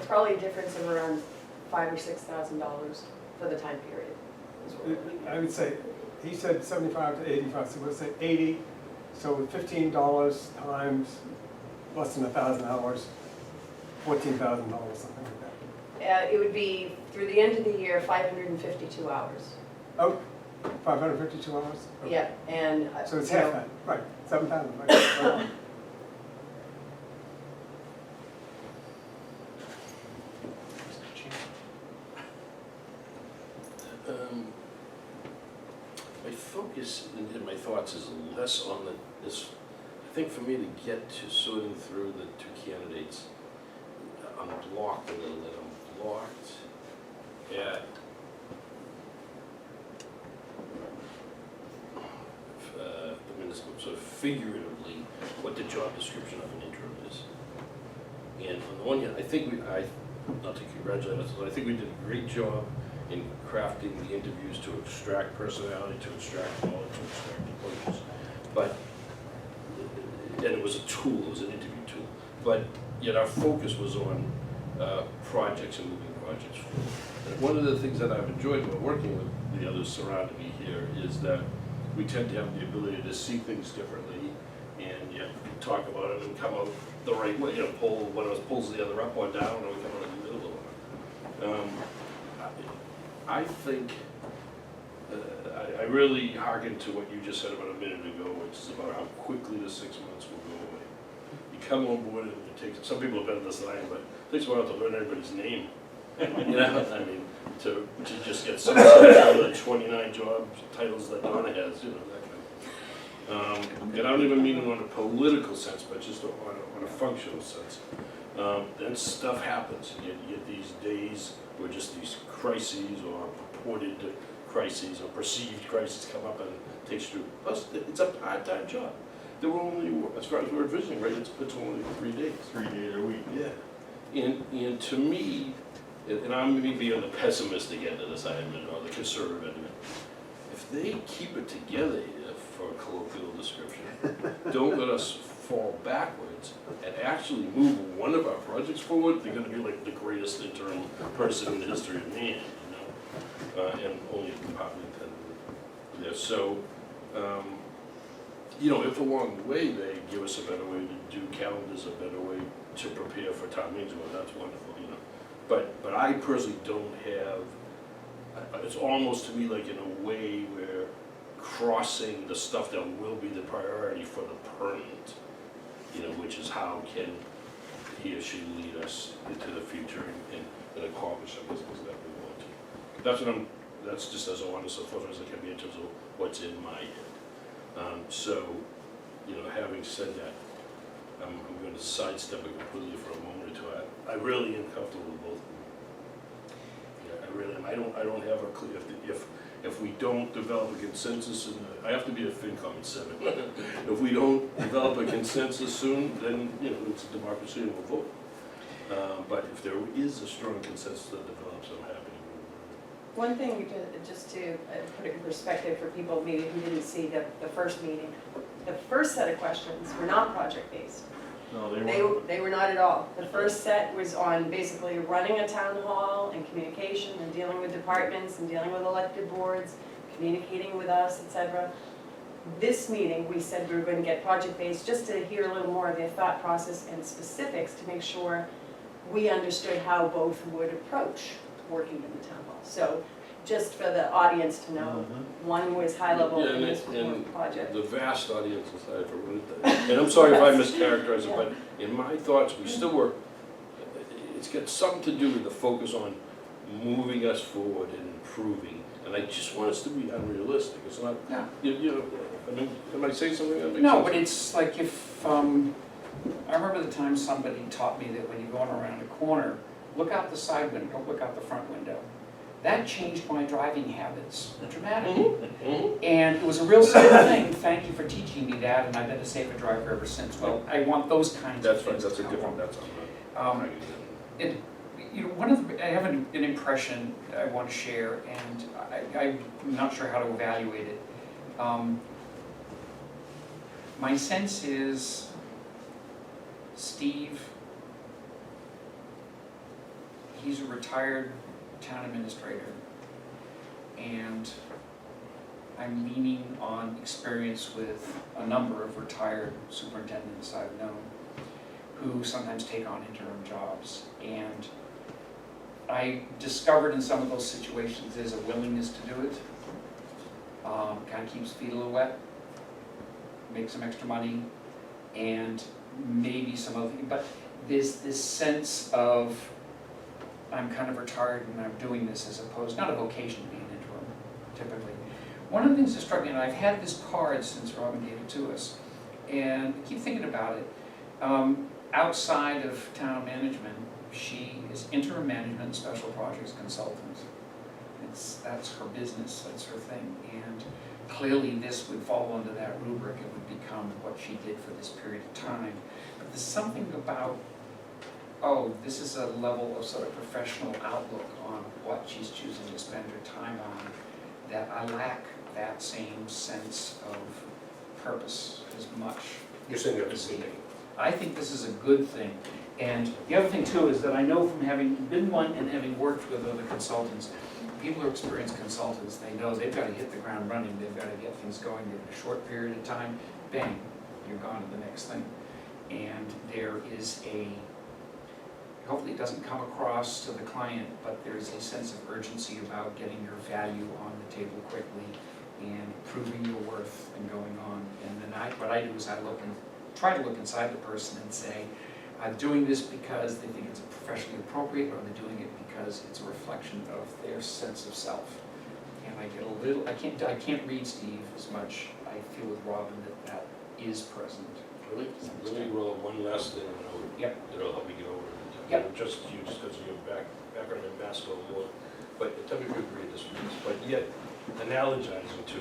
It's probably a difference of around $5,000 or $6,000 for the time period. is what we're looking at. I would say, he said 75 to 85, so we'll say 80, so with $15 times less than 1,000 hours, $14,000, something like that. It would be, through the end of the year, 552 hours. Oh, 552 hours? Okay. Yeah, and. So it's you know, half that, right, 7,000, right. My focus and my thoughts is less on this. I think for me to get to sorting through the two candidates, I'm blocked a little bit. I'm blocked at sort of figuratively what the job description of an interim is. And on the one hand, I think not to congratulate us, but I think we did a great job in crafting the interviews to extract personality, to extract knowledge, to extract approaches. But, and it was a tool, it was an interview tool. But yet our focus was on projects and moving projects forward. And one of the things that I've enjoyed about working with the others surrounding me here is that we tend to have the ability to see things differently and yet talk about it and come out the right way, pull, one of us pulls the other up or down, or we come out in the middle of it. I think, I really hearken to what you just said about a minute ago, which is about how quickly the 6 months will go away. You come on board and it takes, some people are better than this than I am, but it takes a while to learn everybody's name. I mean, to just get some of the 29 job titles that Donna has, that kind of. And I don't even mean it on a political sense, but just on a functional sense. Then stuff happens. You get these days where just these crises or purported crises or perceived crises come up and it takes you through. Plus, it's a part-time job. There were only, as far as we're envisioning, right, it's only 3 days. 3 days a week. Yeah. And to me, and I'm going to be on the pessimistic end of this, I admit, or the conservative end of it. If they keep it together, for a colloquial description, don't let us fall backwards and actually move one of our projects forward, they're going to be like the greatest interim person in the history of man, and only a department there. So, if along the way they give us a better way to do calendars, a better way to prepare for town meetings, well, that's wonderful, But I personally don't have, it's almost to me like in a way where crossing the stuff that will be the priority for the permanent, which is how can he or she lead us into the future and accomplish some of the things that we want to. That's just as honest as it can be in terms of what's in my head. Having said that, I'm going to sidestep it completely for a moment or two. I really am comfortable with both of them. Yeah, I really am. I don't have a clear, if we don't develop a consensus, and I have to be a FinCom at 7. If we don't develop a consensus soon, then it's a democracy and we'll vote. But if there is a strong consensus that develops, I'm happy to move. One thing, just to put it in perspective for people maybe who didn't see the first meeting, the first set of questions were not project-based. No, They were not at all. The first set was on basically running a town hall and communication and dealing with departments and dealing with elected boards, communicating with us, etc. This meeting, we said we were going to get project-based just to hear a little more of their thought process and specifics to make sure we understood how both would approach working in the town hall. So just for the audience to know, one was high level and this was more project. The vast audience aside for and I'm sorry if I mischaracterize it, but in my thoughts, we still were, it's got something to do with the focus on moving us forward and improving. And I just want us to be unrealistic. It's not, Yeah. I mean, am I saying something that makes No, sense? but it's like if, I remember the time somebody taught me that when you're going around a corner, look out the side window, don't look out the front window. That changed my driving habits dramatically. Mm-hmm. And it was a real simple thing. Thank you for teaching me that, and I've been a safer driver ever since. Well, I want those kinds of That's right, things. that's a different, that's on I have an impression I want to share, and I'm not sure how to evaluate it. My sense is Steve he's a retired town administrator, and I'm leaning on experience with a number of retired superintendents I've known who sometimes take on interim jobs. And I discovered in some of those situations there's a willingness to do it. Kind of keeps feet a little wet, make some extra money, and maybe some other, but there's this sense of I'm kind of retired and I'm doing this as opposed, not a vocation to be an interim, typically. One of the things that struck me, and I've had this card since Robin gave it to us, and I keep thinking about it, outside of town management, she is interim management and special projects consultant. That's her business, that's her thing, and clearly this would fall under that rubric. It would become what she did for this period of time. But there's something about, oh, this is a level of sort of professional outlook on what she's choosing to spend her time on, that I lack that same sense of purpose as much. You're saying that this evening? I think this is a good thing. And the other thing too is that I know from having been one and having worked with other consultants, people who are experienced consultants, they know they've got to hit the ground running, they've got to get things going in a short period of time, bang, you're gone to the next thing. And there is a, hopefully it doesn't come across to the client, but there's a sense of urgency about getting your value on the table quickly and proving your worth and going on. And then what I do is I look and try to look inside the person and say, I'm doing this because they think it's professionally appropriate, or they're doing it because it's a reflection of their sense of self. And I get a little, I can't read Steve as much. I feel with Robin that is present. Let me roll one last thing, that'll help me get over it. Yep. Just because of your background in basketball more, but tell me if you agree with this, please. But yet, analogizing to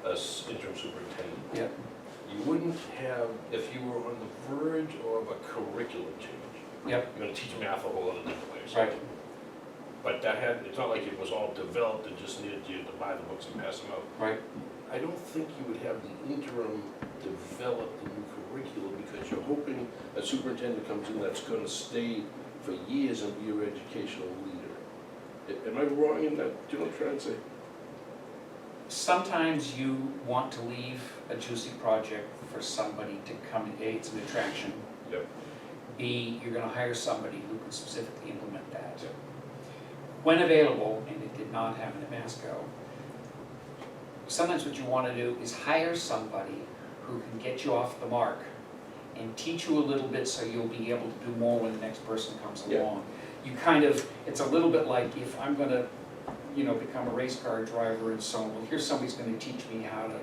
a interim superintendent. Yep. You wouldn't have, if you were on the verge of a curriculum change. Yep. You're gonna teach math a whole lot of different ways. Right. But it's not like it was all developed and just needed you to buy the books and pass them out. Right. I don't think you would have the interim develop the new curriculum because you're hoping a superintendent comes in that's gonna stay for years and be your educational leader. Am I wrong in that? Do you know what I'm trying to say? Sometimes you want to leave a juicy project for somebody to come in. A, it's an attraction. Yep. B, you're gonna hire somebody who can specifically implement that. Yep. When available, and it did not happen at Masco, sometimes what you wanna do is hire somebody who can get you off the mark and teach you a little bit so you'll be able to do more when the next person comes Yeah. along. You kind of, it's a little bit like if I'm gonna become a race car driver and so on, well, here's somebody's gonna teach me how to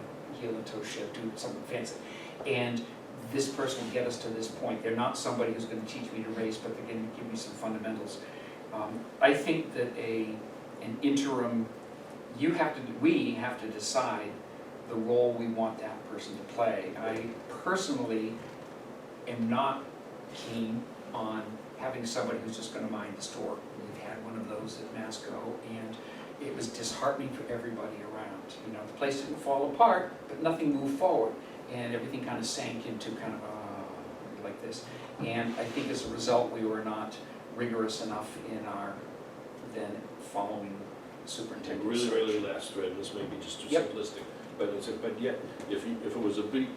heel and toe shift, do something fancy. And this person will get us to this point. They're not somebody who's gonna teach me to race, but they're gonna give me some fundamentals. I think that an interim, we have to decide the role we want that person to play. I personally am not keen on having somebody who's just gonna mind the store. We've had one of those at Masco, and it was disheartening for everybody around. The place didn't fall apart, but nothing moved forward, and everything kind of sank into kind of like this. And I think as a result, we were not rigorous enough in our then following superintendent Really, search. really last thread, this may be just too Yep. simplistic, but yet, if it was a big,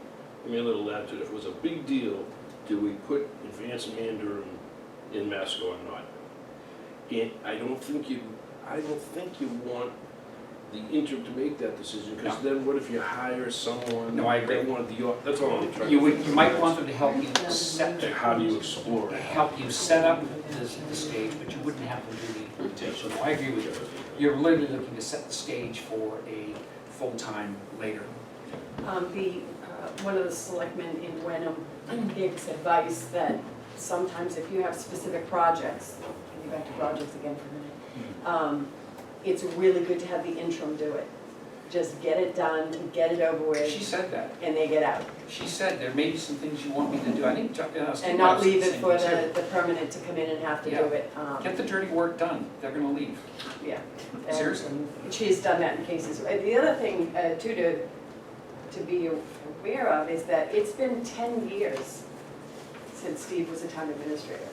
give me a little latitude, if it was a big deal, do we put advanced Mandarin in Masco or not? And I don't think you want the interim to make that decision, because then what if you hire someone? No, I agree. That wanted that's all I'm trying to. You might want them to help you set How do you explore it? help you set up the stage, but you wouldn't have to do the implementation. I agree with you. You're literally looking to set the stage for a full-time later. One of the selectmen in Wenham gave us advice that sometimes if you have specific projects, can you back to projects again for a minute, it's really good to have the interim do it. Just get it done, get it over with, She said that. and they get out. She said there may be some things you want me to do. I think, Steve And not Ross leave said it for the same thing the permanent to come in and have to do Yeah. it. too. Get the dirty work done. They're gonna leave. Yeah. And Seriously. She's done that in cases. The other thing, too, to be aware of is that it's been 10 years since Steve was a town administrator.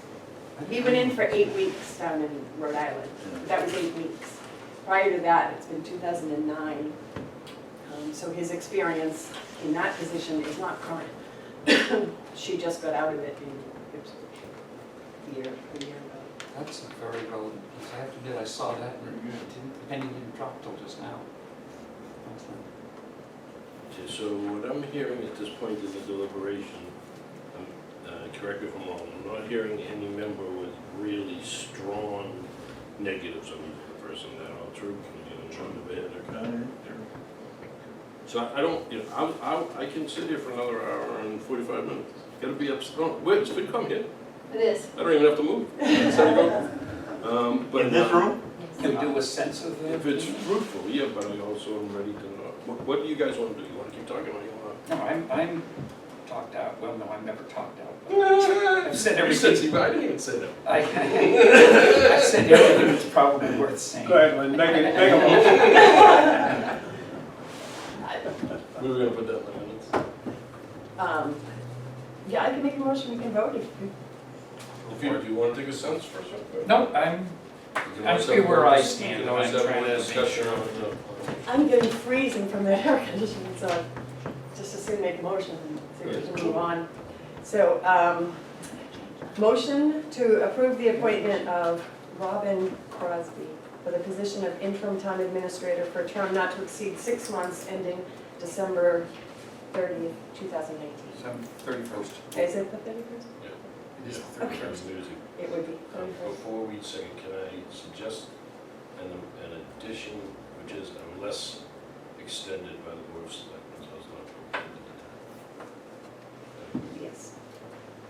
He went in for 8 weeks down in Rhode Island. That was 8 weeks. Prior to that, it's been 2009. So his experience in that position is not current. She just got out of it in Ipswich a year ago. That's a very relevant piece. I have to admit, I saw that and the penny didn't drop till just now. Okay, so what I'm hearing at this point in the deliberation, correct me if I'm wrong, I'm not hearing any member with really strong negatives on either person. That all true? Can you show them a bit or So I don't, you know, I can sit here for another hour and 45 minutes. Gotta be upset. Wait, it's FinCom here. It is. I don't even have to move. That's how you go. But In this room? Can we do a sense of the? if it's fruitful, yeah, but I also am ready to know. What do you guys want to do? You want to keep talking or you want No, I'm talked out. Well, no, I'm never talked out. But to? I've said You said, everything. see, I didn't even say that. I've said everything that's probably worth saying. Go ahead, Lynn, make a motion. We were gonna put that in the minutes. Yeah, I can make a motion, we can vote if you. Do you want to take a sense first? No, You can I'm always clear have where more- I You stand, can always I'm have trying more to make discussion sure. on I'm getting freezing from the air conditioning, so just as soon make a motion and see if we can move on. So, motion to approve the appointment of Robin Crosby for the position of interim town administrator for a term not to exceed 6 months ending December 30th, 2019. 31st. Is it the 31st? It is the Okay. 31st. It would be 31st. Before we second, can I suggest an addition, which is unless extended by the Board of Selectmen, so it's not prohibited at the time. Yes.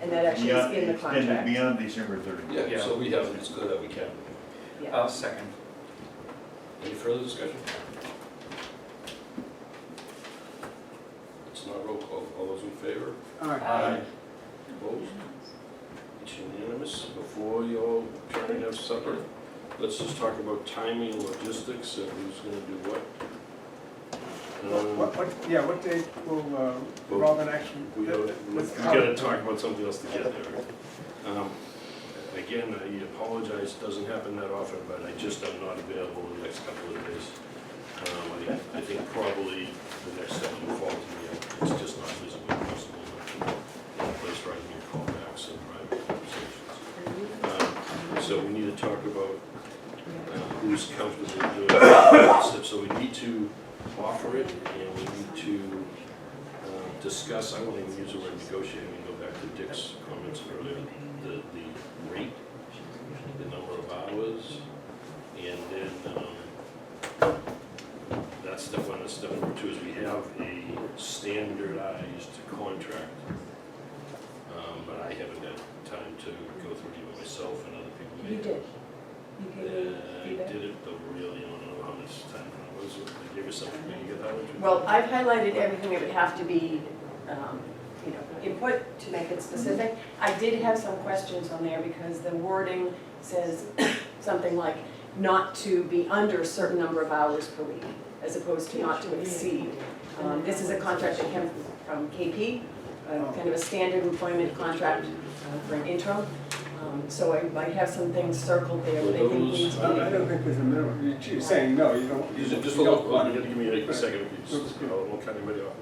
And that actually is in the Extended contract. beyond December 30th. Yeah, so we have, it's good that we can. Yeah. Second. Any further discussion? It's not roll call. All those in favor? All right. Aye. Opposed? It's unanimous. Before you all try and have supper, let's just talk about timing and logistics and who's gonna do what. What date will Robin actually? We gotta talk about something else to get there. Again, I apologize, it doesn't happen that often, but I just am not available the next couple of days. I think probably the next step will fall to me, it's just not physically possible in a place where I can call backs and private conversations. So we need to talk about who's comfortable doing it. So we need to offer it, and we need to discuss, I won't even use the word negotiating, we go back to Dick's comments earlier, the rate, the number of hours, and then that's step one. And step number two is we have a standardized contract, but I haven't had time to go through it even myself and other people. You did. You gave me I feedback. did it, but really, I don't know how much time it was. I gave you something, did you get that one? Well, I've highlighted everything that would have to be, input to make it specific. I did have some questions on there because the wording says something like not to be under a certain number of hours per week, as opposed to not to exceed. This is a contract that came from KP, kind of a standard employment contract for an interim. So I might have some things circled there that I think need to I don't think there's a minimum. You're saying no, you don't. These are just a you don't little, want you it. gotta give me a second, please. I won't cut anybody off.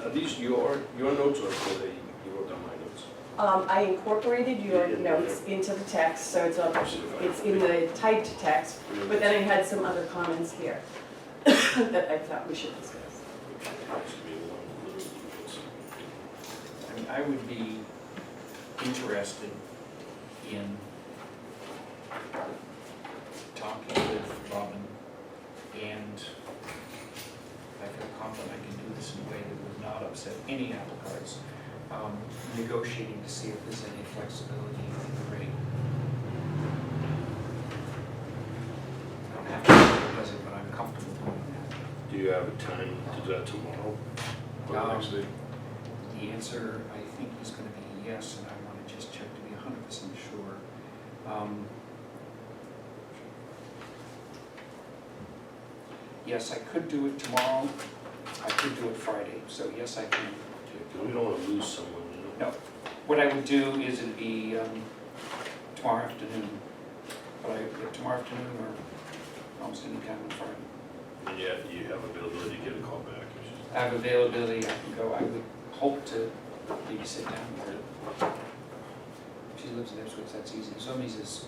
Are these your notes or were they, you wrote down my notes? I incorporated your notes into the text, so it's in the typed text, but then I had some other comments here that I thought we should discuss. I mean, I would be interested in talking with Robin, and I feel confident I can do this in a way that would not upset any apple carts, negotiating to see if there's any flexibility in the rate. I don't have to be present, but I'm comfortable doing that. Do you have a time to do that tomorrow or the next day? The answer, I think, is going to be yes, and I want to just check to be 100% sure. Yes, I could do it tomorrow. I could do it Friday, so yes, I can. We don't want to lose someone, you know? No. What I would do is it'd be tomorrow afternoon. But tomorrow afternoon or almost any time on Friday. And yet you have availability to get a call back. I have availability, I can go, I would hope to maybe sit down with her. She lives in Ipswich, that's easy. Zombies is,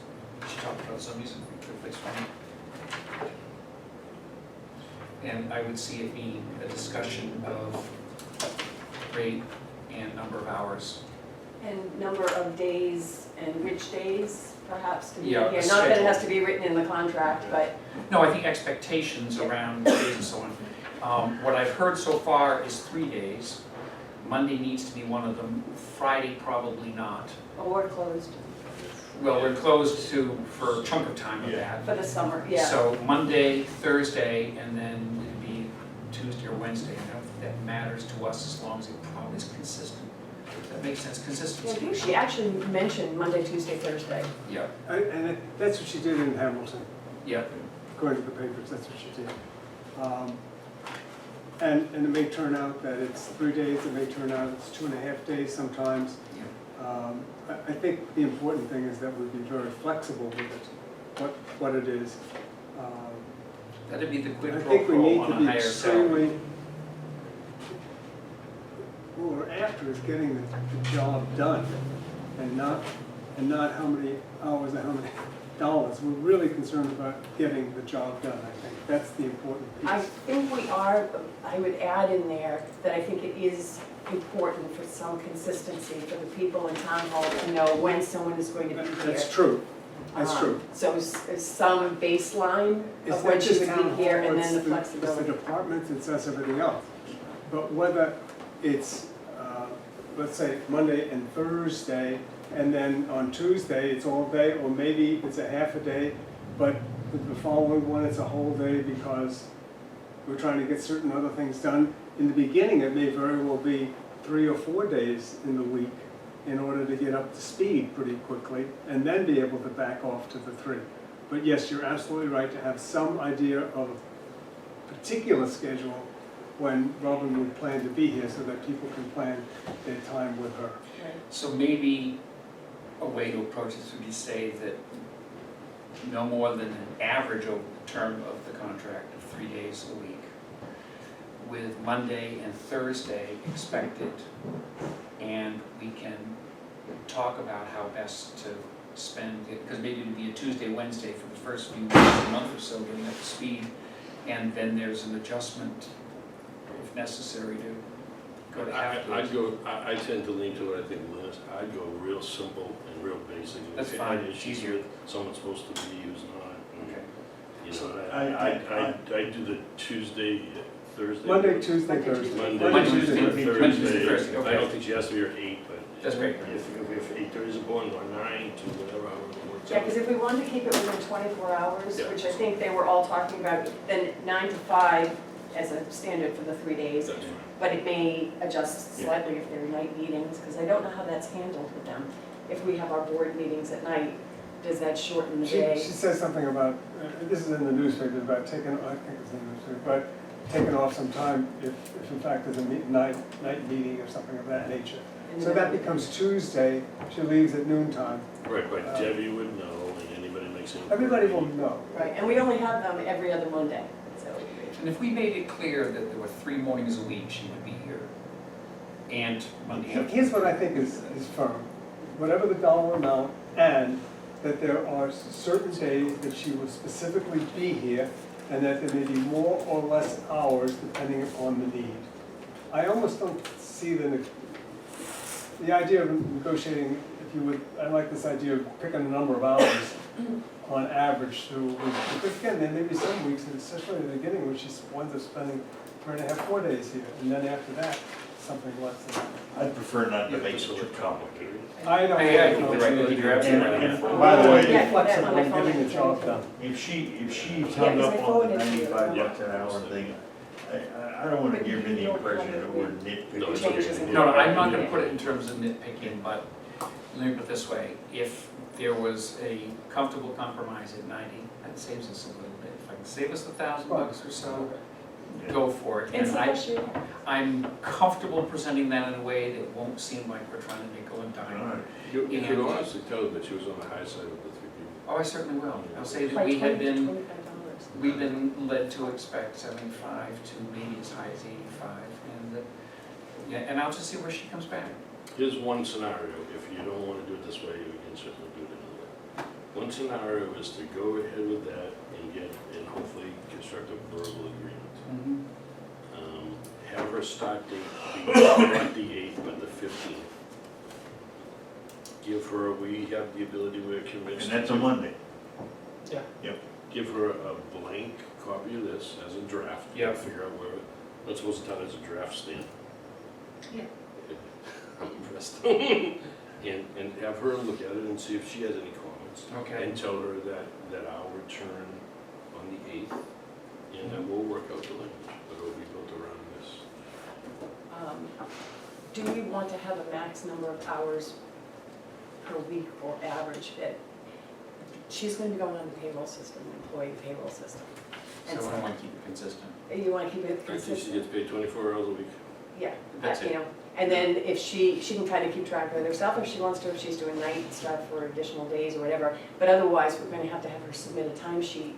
she talked about zombies in a good place for me. And I would see it being a discussion of rate and number of hours. And number of days and which days perhaps to be Yeah, here. a Not that it schedule. has to be written in the contract, but No, I think expectations around days and so on. What I've heard so far is 3 days. Monday needs to be one of them, Friday probably not. we're closed Well, we're closed for a chunk of time of Yeah. that. for the summer, yeah. So Monday, Thursday, and then it'd be Tuesday or Wednesday. I don't think that matters to us as long as it probably is consistent. That makes sense, Yeah, I consistency. think she actually mentioned Monday, Tuesday, Thursday. Yeah, That's what she did in Hamilton, yeah, according to the papers, that's what she did. And it may turn out that it's 3 days, it may turn out it's 2.5 days sometimes. yeah. I think the important thing is that we be very flexible with it, what it is. That'd be the I quid pro think we quo need on to a be higher salary. extremely, what we're after is getting the job done and not how many hours and how many dollars. We're really concerned about getting the job done, I think. That's the important piece. I think we are, I would add in there that I think it is important for some consistency for the people in town hall to know when someone is going to be here. That's true, that's true. So some baseline It's of when not she just would town be here hall, and it's then the It's flexibility. the departments, it's us, everything else. But whether it's, let's say, Monday and Thursday, and then on Tuesday, it's all day, or maybe it's a half a day, but the following one, it's a whole day because we're trying to get certain other things done. In the beginning, it may very well be 3 or 4 days in the week in order to get up to speed pretty quickly, and then be able to back off to the 3. But yes, you're absolutely right to have some idea of a particular schedule when Robin would plan to be here so that people can plan their time with her. Right. So maybe a way to approach this would be say that no more than an average over the term of the contract of 3 days a week, with Monday and Thursday expected, and we can talk about how best to spend it, because maybe it'd be a Tuesday, Wednesday for the first few weeks, a month or so, getting up to speed, and then there's an adjustment if necessary to go to half days. I tend to lean to it, I think, Liz, I'd go real simple and real basic. And That's if fine, I had it's issues easier. with someone's supposed to be, who's not. and, Okay. You know, I I do the Tuesday, Thursday. Monday, Tuesday, Monday, Thursday. Monday, Monday, Tuesday, Tuesday, Thursday. Monday, Thursday, okay. I don't think she has to be here at 8, but. That's great. If 8:30 is born, or 9 to whatever hour it works Yeah, out. because if we wanted to keep it within 24 hours, Yeah. which I think they were all talking about, then 9 to 5 as a standard for the 3 days. That's fine. But it may adjust Yeah. slightly if they're night meetings, because I don't know how that's handled with them. If we have our board meetings at night, does that shorten the She day? says something about, this is in the newspaper, about taking, I think it's in the newspaper, but taking off some time if in fact there's a night meeting or something of that nature. And So then- that becomes Tuesday, she leaves at noontime. Right, but Debbie would know, and anybody makes any. Everybody will know. Right, and we only have them every other Monday, so. And if we made it clear that there were 3 mornings a week, she would be here, and Monday. Here's what I think is firm, whatever the dollar amount, and that there are certain days that she will specifically be here, and that there may be more or less hours depending upon the need. I almost don't see the idea of negotiating, if you would, I like this idea of picking a number of hours on average through a week. Because again, there may be some weeks, and especially in the beginning, when she winds up spending 3.5, 4 days here, and then after that, something less than that. I'd prefer not to make it too complicated. I know. Yeah, I think you're right. I think you're absolutely right. And by the way, Yeah, Flexible on my in phone, getting I the can job say. done. if she's Yeah, hung 'cause I up on the forwarded it to you. $95 an hour thing, I don't wanna give her the impression that we're No, nitpicking. it's Changes okay. in- No, I'm not gonna put it in terms of nitpicking, but let me put it this way, if there was a comfortable compromise at 90, that saves us a little bit. If I can save us $1,000 or so, go for it. And And I'm comfortable presenting that in a way that won't seem like we're trying to nickel and All dime. right. You could And- honestly tell that she was on the high side of the three people. Oh, I certainly will. I'll say that Like we had $20 to been, $25. we've been led to expect 75 to maybe as high as 85. And, yeah, and I'll just see where she comes back. Here's one scenario, if you don't wanna do it this way, you can certainly do it another way. One scenario is to go ahead with that and hopefully construct a verbal agreement. Have her start date be not the 8th, but the 15th. Give her, we have the ability, we're convinced. And that's a Monday. Give her a blank copy of this as a draft. Yep. Figure out where, let's suppose it's done as a draft stamp. Yeah. I'm impressed. And have her look at it and see if she has any comments. Okay. And tell her that I'll return on the 8th, and then we'll work out the language, but it'll be built around this. Do we want to have a max number of hours per week or average that she's gonna be going on the payroll system, employee payroll system? And So I so, want to keep it consistent. you wanna keep it I think she consistent? gets paid 24 hours a week. Yeah, That's you it. know, and then if she can kind of keep track of it herself if she wants to, if she's doing night stuff for additional days or whatever. But otherwise, we're gonna have to have her submit a timesheet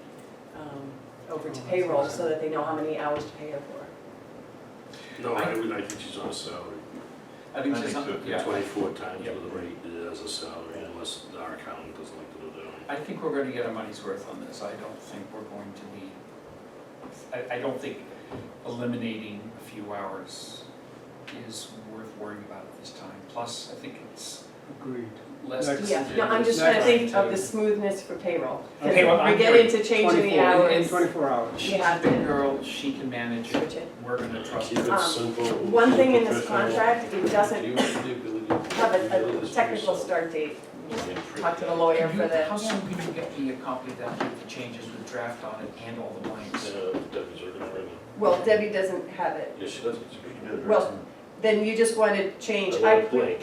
over to payroll so that they know how many hours to pay her for. No, I think she's on a salary. I think I she's, think so, yeah. 24 times Yeah. with the rate as a salary, unless our accountant doesn't like to do that. I think we're going to get our money's worth on this. I don't think we're going to be, I don't think eliminating a few hours is worth worrying about at this time. Plus, I think it's Agreed. less. Next. Yeah, no, I'm just trying to think of the smoothness for payroll. 'Cause Okay, well, if we I'm get good. into changing the 24, hours, and 24 hours. She's You a have big to girl, she can manage it. switch it. We're going to trust Keep her. it simple. One thing in this professional. contract, it doesn't You have the ability to have do a this technical yourself. start date. You can print Talk to the that. lawyer Can for you- the, How soon can you get me a copy of that with the changes with draft on it and all the blanks? Debbie's already written. well, Debbie doesn't have it. Yes, she does. She does, right? Well, then you just want to change, I want it blank.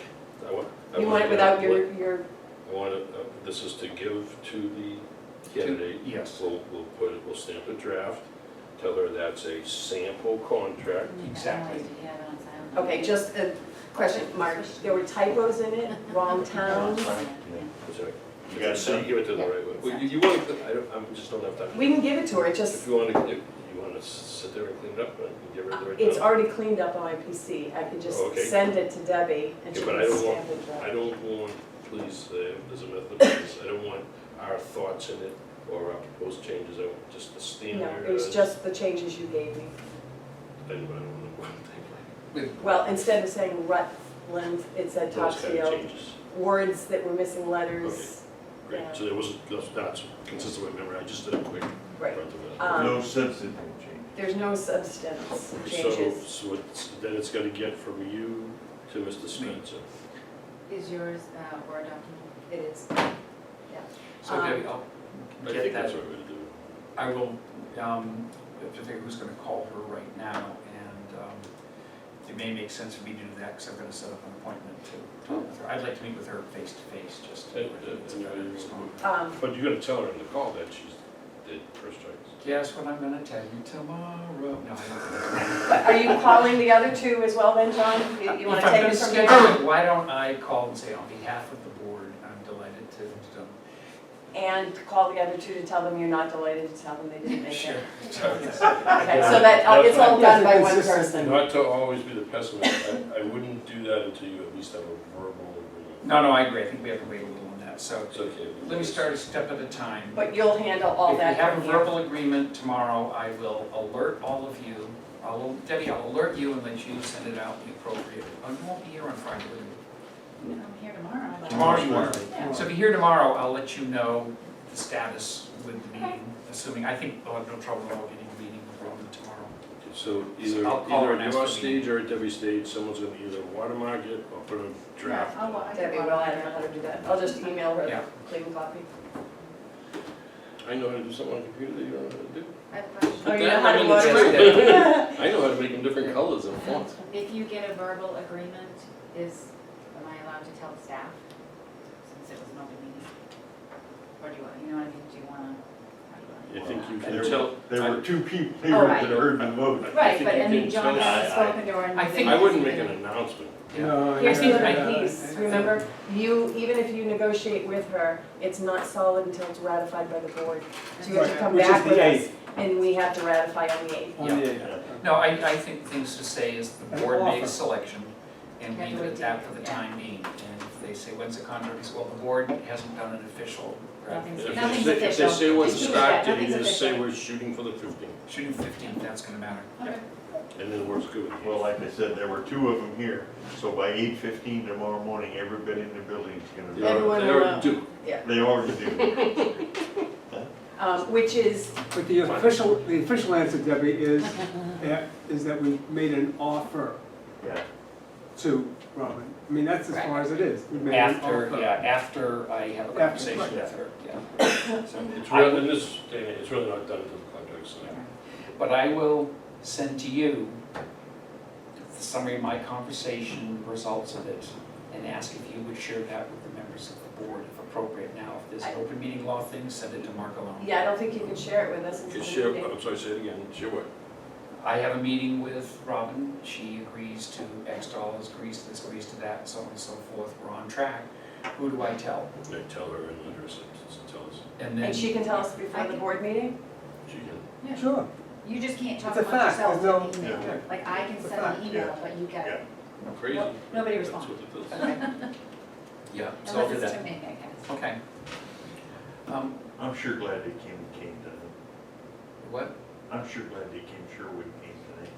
you want it without blank. your, I want it, this is to give to the candidate. Yes. We'll put it, we'll stamp a draft, tell her that's a sample contract. Exactly. okay, just a question, Mark, there were typos in it, wrong towns. Sorry. You got it So you done? give it to the right way. Well, you want to, I just don't have time. We can give it to her, it If just, you want to sit there and clean it up, I can give her the right it's time. already cleaned up on my PC. I could just Oh, okay. send it to Debbie and Yeah, she but can stamp it. I don't want, please, there's a method of this, I don't want our thoughts in it or our proposed changes, I want just the standard. No, it was just the changes you gave me. I don't want one thing, Well, instead of saying Rutland, it said those kind of Topsfield. changes. Words that were missing letters. Great, Yeah. so it was, that's consistent with memory, I just did a quick Right. run through that. No substantive change. There's no substance So, changes. so then it's gonna get from you to Mr. Spencer. Is yours Word document? It is. So Debbie, I'll I get think that. that's what we're gonna do. I will, have to figure who's gonna call her right now, and it may make sense for me to do that, because I'm gonna set up an appointment to talk with her. I'd like to meet with her face to face, just to. But you're gonna tell her in the call that she's did first choice. Guess what I'm gonna tell you tomorrow? No, I don't. But are you calling the other two as well then, John? You want to take it from If I'm there? gonna schedule it, why don't I call and say, on behalf of the board, I'm delighted to. And call the other two to tell them you're not delighted to tell them they didn't make Sure. it. So, Okay, so that, it's all done by one person. Not to always be the pessimist, I wouldn't do that until you at least have a verbal agreement. No, I agree, I think we have to wait a little on that, so It's okay. let me start a step at a time. But you'll handle all that If we have a from here. verbal agreement tomorrow, I will alert all of you. Debbie, I'll alert you and let you send it out the appropriate. Oh, you won't be here on Friday, will you? I'm here tomorrow. but- Tomorrow you are. Yeah. So if you're here tomorrow, I'll let you know the status with the meeting, assuming, I think I'll have no trouble at all getting a meeting with Robin tomorrow. So either, I'll call her either and at your ask for me. stage or at Debbie's stage, someone's gonna either watermark it or put a draft. Yeah, I can Debbie will, I don't know how to do that. I'll just email her Yeah. the clean copy. I know how to do something on a computer that you don't know how to do. I have a question. Oh, you know That, how I to mean, water it's I know how to make them different colors and fonts. If you get a verbal agreement, am I allowed to tell the staff, since it was an open meeting? Or do you know what I mean, do you wanna, how I think you can There tell, there were two people Oh, here right. that heard the vote. Right, think but you I mean, can John tell- hasn't spoken to her and. I think- I wouldn't make an announcement. No, Here's yeah, the yeah, other piece, remember, even if you negotiate with her, it's not solid until it's ratified by the board. So you have to Right, come which is back the with us, 8th. and we have to ratify on the 8th. On the 8th. No, I think things to say is the An board offer. makes selection and Have to leave it wait at till- that for the yeah. time being. And if they say, when's the contract, we say, well, the board hasn't done an official Nothing's- If Nothing's they official. say what the Just keep it start that, date nothing's is, say official. we're shooting for the 15th, shooting 15th, that's gonna matter. Okay. and then it works good. Well, like I said, there were two of them here, so by 8:15 tomorrow morning, everybody in the building's gonna They already- Everyone they will already know. do. They already do. Which is, But the official answer, Debbie, is that we made an offer Yeah. to Robin. I mean, that's as far as it is. We made an After, offer. yeah, after I have a After, conversation right. with her, yeah. So It's I really, will- in this day and age, it's really not done until the contract's signed. But I will send to you the summary of my conversation, results of it, and ask if you would share that with the members of the board if appropriate. Now, if there's an open meeting law thing, send it to Mark alone. yeah, I don't think you can share it with us until Just the share, meeting. I'm sorry, say it again, share what? I have a meeting with Robin, she agrees to X dollars, agrees to this, agrees to that, and so on and so forth, we're on track. Who do I tell? I tell her and let her tell us. And then, And she can tell us before I the can- board meeting? She can. Yeah. Sure. You just can't talk It's a amongst fact, yourselves there's in the email. Yeah. Like, I can It's a send fact, an email, yeah. but you Yeah. get, Crazy. Well, nobody That's responds. what it does. okay, yeah, so I'll do unless it's that. to me, I guess. Okay. I'm sure glad they came tonight. What? I'm sure glad they came, Sherwood came tonight.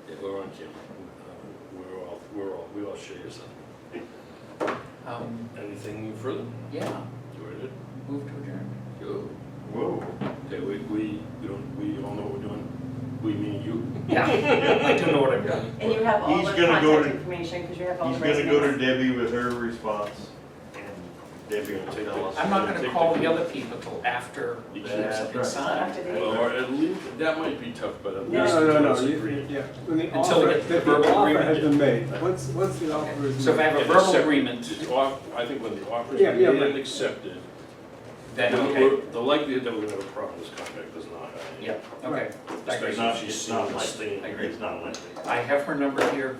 Yeah, we're on camera. We all share your stuff. Anything further? Yeah, You ready to move to adjourn. go? Whoa. Okay, we all know what we're doing. We, me, and you. Yeah, I do know what I've done. And you have all He's the gonna go contact to- information, because you have all He's the gonna go to resumes. Debbie with her response, and Debbie will tell us. I'm not gonna call the other people till after You we can't. have something That's signed. After the Well, or at least, that might be tough, but at No, least. No. let's You- agree. Yeah, when the Until we offer, get to the the verbal offer agreement, has yeah. been made. Once the offer is made. So if I have a Yeah, verbal accept- agreement, It's off, I think when the offer's Yeah, made yeah, and right. accepted, then, then okay, the likelihood that we're gonna have a problem with this contract is not high. yeah, okay. I agree. Especially if she's It's seen not the like, stain. I agree. it's not like. I have her number here.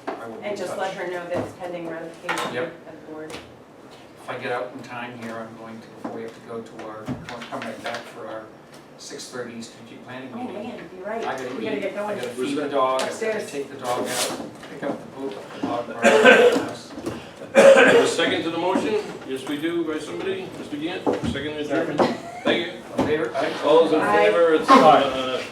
I will be in And just touch. let her know that it's pending ratification Yep. at the board. If I get out in time here, I'm going to, before we have to go to our, come right back for our 6:30 strategic planning Oh, meeting. man, you're right, I gotta we gotta eat, get I going. gotta Where's feed the that? dog, I gotta Upstairs. take the dog out, pick up the poop, the dog part of the house. A second to the motion? Yes, we do, by somebody? Mr. Gant, second adjournment? Thank you. Favor? Aye. All those in Aye. favor, it's, Aye.